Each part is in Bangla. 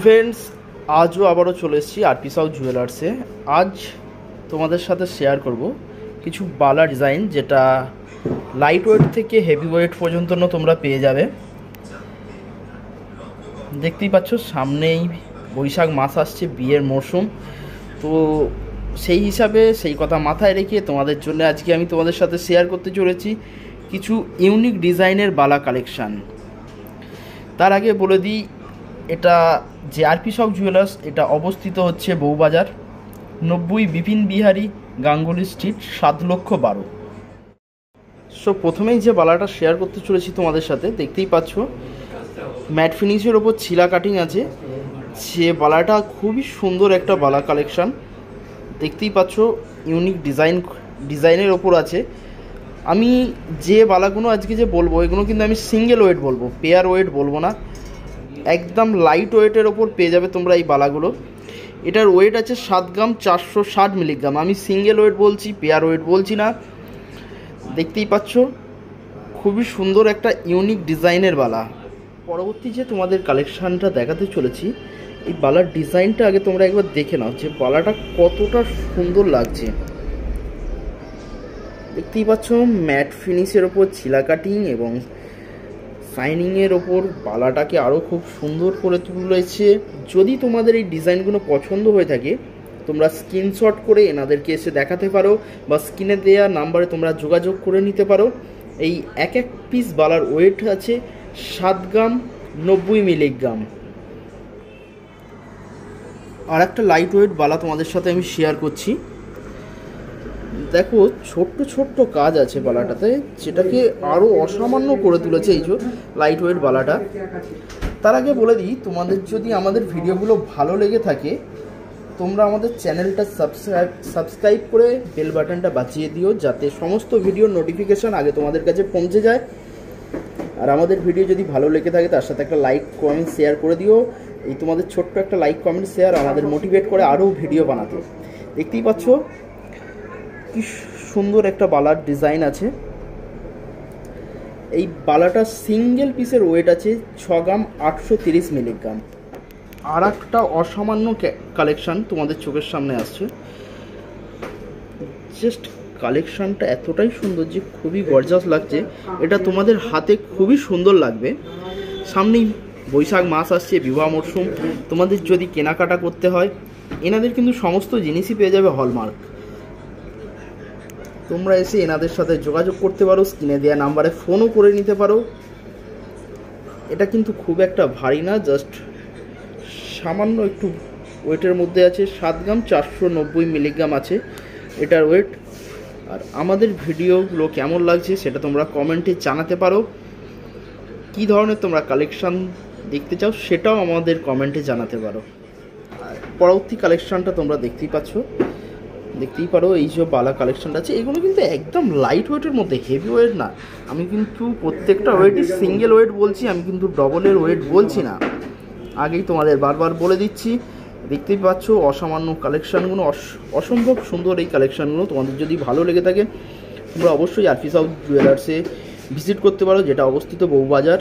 ফ্রেন্ডস, আজও আবারও চলে এসেছি আরপি সাউ জুয়েলার্সে। আজ তোমাদের সাথে শেয়ার করব কিছু বালা ডিজাইন, যেটা লাইট ওয়েট থেকে হেভি ওয়েট পর্যন্ত তোমরা পেয়ে যাবে। দেখতেই পাচ্ছ, সামনেই বৈশাখ মাস আসছে, বিয়ের মরশুম। তো সেই হিসাবে সেই কথা মাথায় রেখে তোমাদের জন্য আজকে আমি তোমাদের সাথে শেয়ার করতে চলেছি কিছু ইউনিক ডিজাইনের বালা কালেকশান। তার আগে বলে দিই, এটা যে আরপি সাউ জুয়েলার্স, এটা অবস্থিত হচ্ছে বউবাজার, 90 বিপিন বিহারী গাঙ্গুলি স্ট্রিট, 7,12,000। সো প্রথমেই যে বালাটা শেয়ার করতে চলেছি তোমাদের সাথে, দেখতেই পাচ্ছ ম্যাট ফিনিশের ওপর ছিলা কাটিং আছে। সে বালাটা খুবই সুন্দর একটা বালা কালেকশান, দেখতেই পাচ্ছ ইউনিক ডিজাইনের ওপর আছে। আমি যে বালাগুলো আজকে যে বলবো, এগুলো কিন্তু আমি সিঙ্গেল ওয়েট বলবো, পেয়ার ওয়েট বলবো না। একদম লাইট ওয়েটের ওপর পেয়ে যাবে তোমরা এই বালাগুলো। এটার ওয়েট আছে 7 গ্রাম 460 মিলিগ্রাম। আমি সিঙ্গেল ওয়েট বলছি, পেয়ার ওয়েট বলছি না। দেখতেই পাচ্ছ খুবই সুন্দর একটা ইউনিক ডিজাইনের বালা। পরবর্তী যে তোমাদের কালেকশানটা দেখাতে চলেছি, এই বালার ডিজাইনটা আগে তোমরা একবার দেখে নাও যে বালাটা কতটা সুন্দর লাগছে। দেখতেই পাচ্ছ ম্যাট ফিনিশের ওপর ছিলা কাটিং এবং শাইনিংয়ের ওপর বালাটাকে আরও খুব সুন্দর করে তুলেছে। যদি তোমাদের এই ডিজাইনগুলো পছন্দ হয়ে থাকে, তোমরা স্ক্রিনশট করে এনাদেরকে এসে দেখাতে পারো বা স্ক্রিনে দেওয়া নাম্বারে তোমরা যোগাযোগ করে নিতে পারো। এই এক পিস বালার ওয়েট আছে 7 গ্রাম 90 মিলিগ্রাম। আর একটা লাইট ওয়েট বালা তোমাদের সাথে আমি শেয়ার করছি। দেখো ছোট্ট ছোট্ট কাজ আছে বালাটাতে, যেটাকে আরও অসামান্য করে তুলেছে এই যে লাইট ওয়েট বালাটা। তার আগে বলে দিই, তোমাদের যদি আমাদের ভিডিওগুলো ভালো লেগে থাকে, তোমরা আমাদের চ্যানেলটা সাবস্ক্রাইব করে বেল বাটনটা বাজিয়ে দিও, যাতে সমস্ত ভিডিওর নোটিফিকেশান আগে তোমাদের কাছে পৌঁছে যায়। আর আমাদের ভিডিও যদি ভালো লেগে থাকে, তার সাথে একটা লাইক কমেন্ট শেয়ার করে দিও। এই তোমাদের ছোট্ট একটা লাইক কমেন্ট শেয়ার আমাদের মোটিভেট করে আরও ভিডিও বানাতে। দেখতেই পাচ্ছ কি সুন্দর একটা বালার ডিজাইন আছে। এই বালাটা সিঙ্গেল পিসের ওয়েট আছে 6 গ্রাম 830 মিলিগ্রাম। আর একটা অসামান্য কালেকশান তোমাদের চোখের সামনে আসছে। জাস্ট কালেকশানটা এতটাই সুন্দর যে খুবই গর্জাস লাগছে। এটা তোমাদের হাতে খুবই সুন্দর লাগবে। সামনেই বৈশাখ মাস আসছে, বিবাহ মরশুম। তোমাদের যদি কেনাকাটা করতে হয়, এনাদের কিন্তু সমস্ত জিনিসই পেয়ে যাবে হলমার্ক। তোমরা এসে এনাদের সাথে যোগাযোগ করতে পারো, স্ক্রিনে দেওয়া নাম্বারে ফোনও করে নিতে পারো। এটা কিন্তু খুব একটা ভারী না, জাস্ট সামান্য একটু ওয়েটের মধ্যে আছে। 7 গ্রাম 490 মিলিগ্রাম আছে এটার ওয়েট। আর আমাদের ভিডিওগুলো কেমন লাগছে সেটা তোমরা কমেন্টে জানাতে পারো। কি ধরনের তোমরা কালেকশান দেখতে চাও সেটাও আমাদের কমেন্টে জানাতে পারো। আর পরবর্তী কালেকশানটা তোমরা দেখতেই পারো। এই যে বালা কালেকশানটা আছে, এগুলো কিন্তু একদম লাইট ওয়েটের মধ্যে, হেভি ওয়েট না। আমি কিন্তু প্রত্যেকটা ওয়েটই সিঙ্গেল ওয়েট বলছি, আমি কিন্তু ডবলের ওয়েট বলছি না। আগেই তোমাদের বারবার বলে দিচ্ছি। দেখতেই পাচ্ছ অসামান্য কালেকশানগুলো, অসম্ভব সুন্দর এই কালেকশানগুলো। তোমাদের যদি ভালো লেগে থাকে, তোমরা অবশ্যই আরপি সাউ জুয়েলার্সে ভিজিট করতে পারো, যেটা অবস্থিত বউবাজার।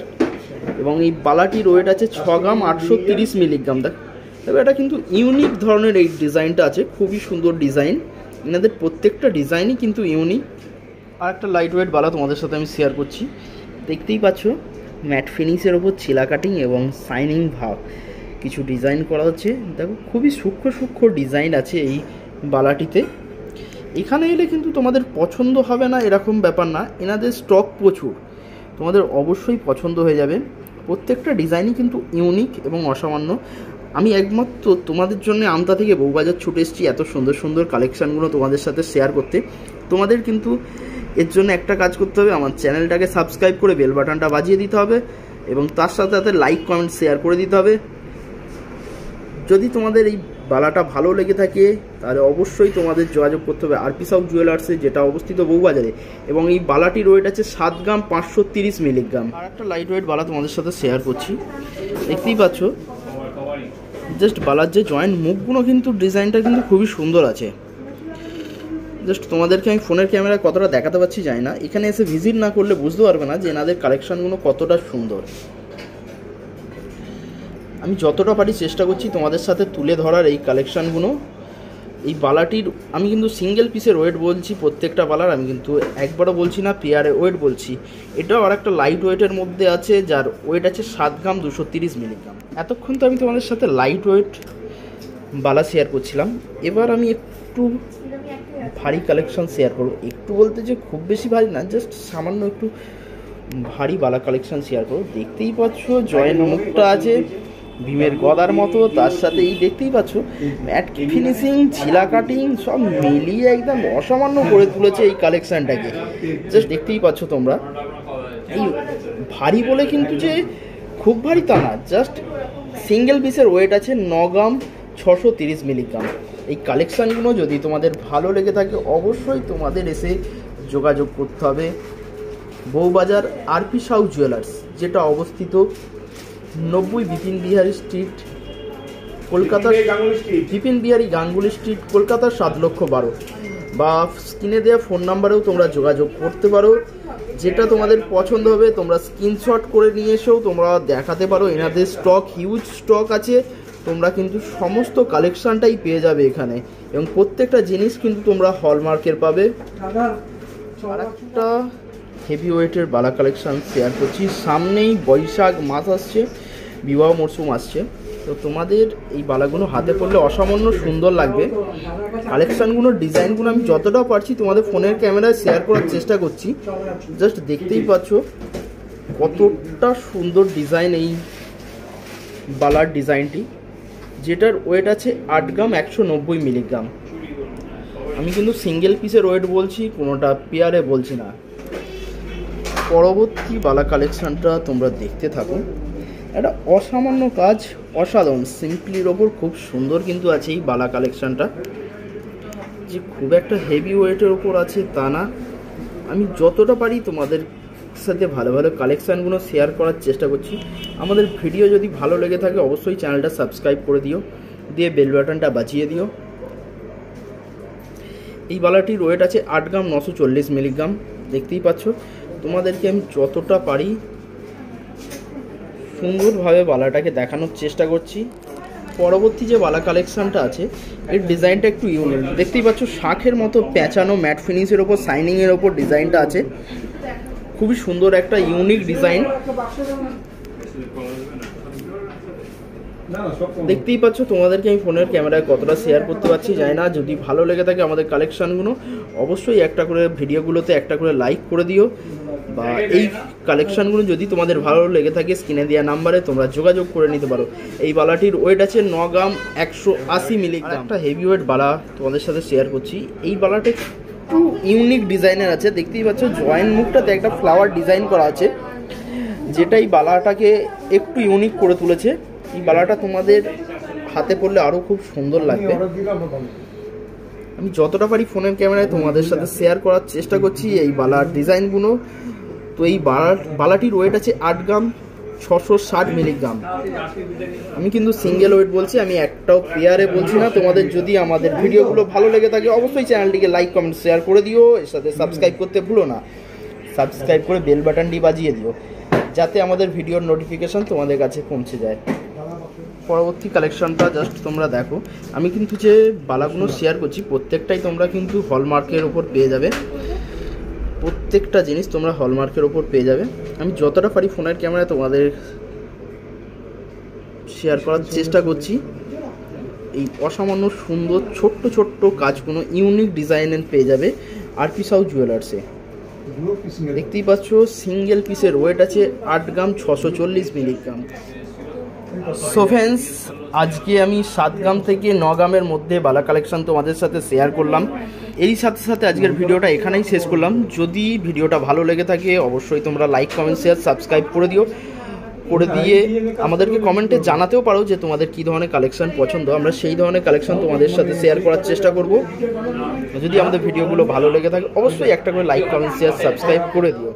এবং এই বালাটির ওয়েট আছে 6 গ্রাম 830 মিলিগ্রাম। তবে এটা কিন্তু ইউনিক ধরনের এই ডিজাইনটা আছে, খুবই সুন্দর ডিজাইন। এনাদের প্রত্যেকটা ডিজাইনই কিন্তু ইউনিক। আর একটা লাইট ওয়েট বালা তোমাদের সাথে আমি শেয়ার করছি। দেখতেই পাচ্ছ ম্যাট ফিনিশের ওপর ছিলা কাটিং এবং শাইনিং ভাব কিছু ডিজাইন করা হচ্ছে। দেখো খুবই সূক্ষ্ম ডিজাইন আছে এই বালাটিতে। এখানে এলে কিন্তু তোমাদের পছন্দ হবে না এরকম ব্যাপার না, এনাদের স্টক প্রচুর, তোমাদের অবশ্যই পছন্দ হয়ে যাবে। প্রত্যেকটা ডিজাইনই কিন্তু ইউনিক এবং অসামান্য। আমি একমাত্র তোমাদের জন্য আমতা থেকে বউবাজার ছুটে এসেছি এত সুন্দর সুন্দর কালেকশানগুলো তোমাদের সাথে শেয়ার করতে। তোমাদের কিন্তু এর জন্য একটা কাজ করতে হবে, আমার চ্যানেলটাকে সাবস্ক্রাইব করে বেল বাটনটা বাজিয়ে দিতে হবে এবং তার সাথে সাথে লাইক কমেন্ট শেয়ার করে দিতে হবে। যদি তোমাদের এই বালাটা ভালো লেগে থাকে, তাহলে অবশ্যই তোমাদের যোগাযোগ করতে হবে আরপি সাউ জুয়েলার্সে, যেটা অবস্থিত বউবাজারে। এবং এই বালাটির ওয়েট আছে 7 গ্রাম 530 মিলিগ্রাম। আর একটা লাইট ওয়েট বালা তোমাদের সাথে শেয়ার করছি। দেখতেই পাচ্ছ জাস্ট বালার যে জয়েন্ট মুখগুলো কিন্তু ডিজাইনটা কিন্তু খুবই সুন্দর আছে। জাস্ট তোমাদেরকে আমি ফোনের ক্যামেরায় কতটা দেখাতে পারছি জানি না, এখানে এসে ভিজিট না করলে বুঝতে পারবে না যে এনাদের কালেকশানগুলো কতটা সুন্দর। আমি যতটা পারি চেষ্টা করছি তোমাদের সাথে তুলে ধরার এই কালেকশানগুলো। এই বালাটির আমি কিন্তু সিঙ্গেল পিসের ওয়েট বলছি, প্রত্যেকটা বালার আমি কিন্তু একবারও বলছি না পেয়ারে ওয়েট বলছি। এটাও আর একটা লাইট ওয়েটের মধ্যে আছে, যার ওয়েট আছে 7 গ্রাম 230 মিলিগ্রাম। এতক্ষণ তো আমি তোমাদের সাথে লাইট ওয়েট বালা শেয়ার করছিলাম, এবার আমি একটু ভারী কালেকশন শেয়ার করবো। একটু বলতে যে খুব বেশি ভারী না, জাস্ট সামান্য একটু ভারী বালা কালেকশন শেয়ার করবো। দেখতেই পাচ্ছ জয়েন্ট মুখটা আছে ভীমের গদার মতো, তার সাথে এই দেখতেই পাচ্ছ ম্যাট ফিনিশিং, ছিলা কাটিং সব মিলিয়ে একদম অসামান্য করে তুলেছে এই কালেকশানটাকে। জাস্ট দেখতেই পাচ্ছ তোমরা। এই ভারী বলে কিন্তু যে খুব ভারী তা না, জাস্ট সিঙ্গেল পিসের ওয়েট আছে 9 গ্রাম 630 মিলিগ্রাম। এই কালেকশানগুলো যদি তোমাদের ভালো লেগে থাকে অবশ্যই তোমাদের এসে যোগাযোগ করতে হবে বউবাজার আরপি সাউ জুয়েলার্স, যেটা অবস্থিত 90 বিপিন বিহারী স্ট্রিট, কলকাতা, বিপিন বিহারী গাঙ্গুলি স্ট্রিট, কলকাতা 7,12,000। বা স্ক্রিনে দেওয়া ফোন নাম্বারেও তোমরা যোগাযোগ করতে পারো। যেটা তোমাদের পছন্দ হবে তোমরা স্ক্রিনশট করে নিয়ে এসেও তোমরা দেখাতে পারো। এনাদের স্টক হিউজ স্টক আছে, তোমরা কিন্তু সমস্ত কালেকশানটাই পেয়ে যাবে এখানে, এবং প্রত্যেকটা জিনিস কিন্তু তোমরা হলমার্কের পাবে। আর একটা হেভি ওয়েটের বালা কালেকশান শেয়ার করছি। সামনেই বৈশাখ মাস আসছে, বিবাহ মরশুম আসছে, তো তোমাদের এই বালাগুলো হাতে পড়লে অসামান্য সুন্দর লাগবে। কালেকশানগুলোর ডিজাইনগুলো আমি যতটা পারছি তোমাদের ফোনের ক্যামেরায় শেয়ার করার চেষ্টা করছি। জাস্ট দেখতেই পাচ্ছ কতটা সুন্দর ডিজাইন এই বালার ডিজাইনটি, যেটার ওয়েট আছে 8 গ্রাম 190 মিলিগ্রাম। আমি কিন্তু সিঙ্গেল পিসের ওয়েট বলছি, কোনোটা পেয়ারে বলছি না। পরবর্তী বালা কালেকশানটা তোমরা দেখতে থাকো। একটা অসামান্য কাজ, অসাধারণ সিম্পলির ওপর খুব সুন্দর কিন্তু আছে এই বালা কালেকশানটা। যে খুব একটা হেভি ওয়েটের ওপর আছে তা না, আমি যতটা পারি তোমাদের সাথে ভালো ভালো কালেকশানগুলো শেয়ার করার চেষ্টা করছি। আমাদের ভিডিও যদি ভালো লেগে থাকে অবশ্যই চ্যানেলটা সাবস্ক্রাইব করে দিও, দিয়ে বেল বাটনটা বাজিয়ে দিও। এই বালাটির ওয়েট আছে 8 গ্রাম 940 মিলিগ্রাম। দেখতেই পাচ্ছ, তোমাদেরকে আমি যতটা পারি সুন্দরভাবে বালাটাকে দেখানোর চেষ্টা করছি। পরবর্তী যে বালা কালেকশানটা আছে এর ডিজাইনটা একটু ইউনিক। দেখতেই পাচ্ছ শাঁখের মতো প্যাঁচানো ম্যাট ফিনিশের ওপর শাইনিংয়ের ওপর ডিজাইনটা আছে, খুবই সুন্দর একটা ইউনিক ডিজাইন। দেখতেই পাচ্ছ, তোমাদেরকে আমি ফোনের ক্যামেরায় কতটা শেয়ার করতে পারছি জানি না। যদি ভালো লেগে থাকে আমাদের কালেকশানগুলো অবশ্যই একটা করে ভিডিওগুলোতে একটা করে লাইক করে দিও। বা এই কালেকশানগুলো যদি তোমাদের ভালো লেগে থাকে স্ক্রিনে দেওয়া নাম্বারে তোমরা যোগাযোগ করে নিতে পারো। এই বালাটির ওয়েট আছে 9 গ্রাম 180 মিলিগ্রাম। একটা হেভি ওয়েট বালা তোমাদের সাথে শেয়ার করছি। এই বালাটা একটু ইউনিক ডিজাইনের আছে। দেখতেই পাচ্ছ জয়েন্ট মুখটাতে একটা ফ্লাওয়ার ডিজাইন করা আছে, যেটা এই বালাটাকে একটু ইউনিক করে তুলেছে। এই বালাটা তোমাদের হাতে পড়লে আরও খুব সুন্দর লাগবে। আমি যতটা পারি ফোনের ক্যামেরায় তোমাদের সাথে শেয়ার করার চেষ্টা করছি এই বালার ডিজাইনগুলো। তো এই বালাটির ওয়েট আছে 8 গ্রাম 660 মিলিগ্রাম। আমি কিন্তু সিঙ্গেল ওয়েট বলছি, আমি একটাও পেয়ারে বলছি না। তোমাদের যদি আমাদের ভিডিওগুলো ভালো লেগে থাকে অবশ্যই চ্যানেলটিকে লাইক কমেন্ট শেয়ার করে দিও, এর সাথে সাবস্ক্রাইব করতে ভুলো না। সাবস্ক্রাইব করে বেল বাটনটি বাজিয়ে দিও, যাতে আমাদের ভিডিওর নোটিফিকেশান তোমাদের কাছে পৌঁছে যায়। পরবর্তী কালেকশানটা জাস্ট তোমরা দেখো। আমি কিন্তু যে বালাগুলো শেয়ার করছি প্রত্যেকটাই তোমরা কিন্তু হলমার্কের ওপর পেয়ে যাবে। প্রত্যেকটা জিনিস তোমরা হলমার্কের ওপর পেয়ে যাবে। আমি যতটা পারি ফোনের ক্যামেরায় তোমাদের শেয়ার করার চেষ্টা করছি। এই অসামান্য সুন্দর ছোট্ট ছোট্ট কাজগুলো ইউনিক ডিজাইনের পেয়ে যাবে আরপি সাউ জুয়েলার্সে। দেখতেই পাচ্ছ সিঙ্গেল পিসের ওয়েট আছে 8 গ্রাম 640 মিলিগ্রাম। সো ফ্রেন্ডস, আজকে আমি 7 গ্রাম থেকে 9 গ্রামের মধ্যে বালা কালেকশান তোমাদের সাথে শেয়ার করলাম। এরই সাথে সাথে আজকের ভিডিওটা এখানেই শেষ করলাম। যদি ভিডিওটা ভালো লেগে থাকে অবশ্যই তোমরা লাইক কমেন্ট শেয়ার সাবস্ক্রাইব করে দিও, করে দিয়ে আমাদেরকে কমেন্টে জানাতেও পারো যে তোমাদের কী ধরনের কালেকশান পছন্দ। আমরা সেই ধরনের কালেকশান তোমাদের সাথে শেয়ার করার চেষ্টা করব। যদি আমাদের ভিডিওগুলো ভালো লেগে থাকে অবশ্যই একটা করে লাইক কমেন্ট শেয়ার সাবস্ক্রাইব করে দিও।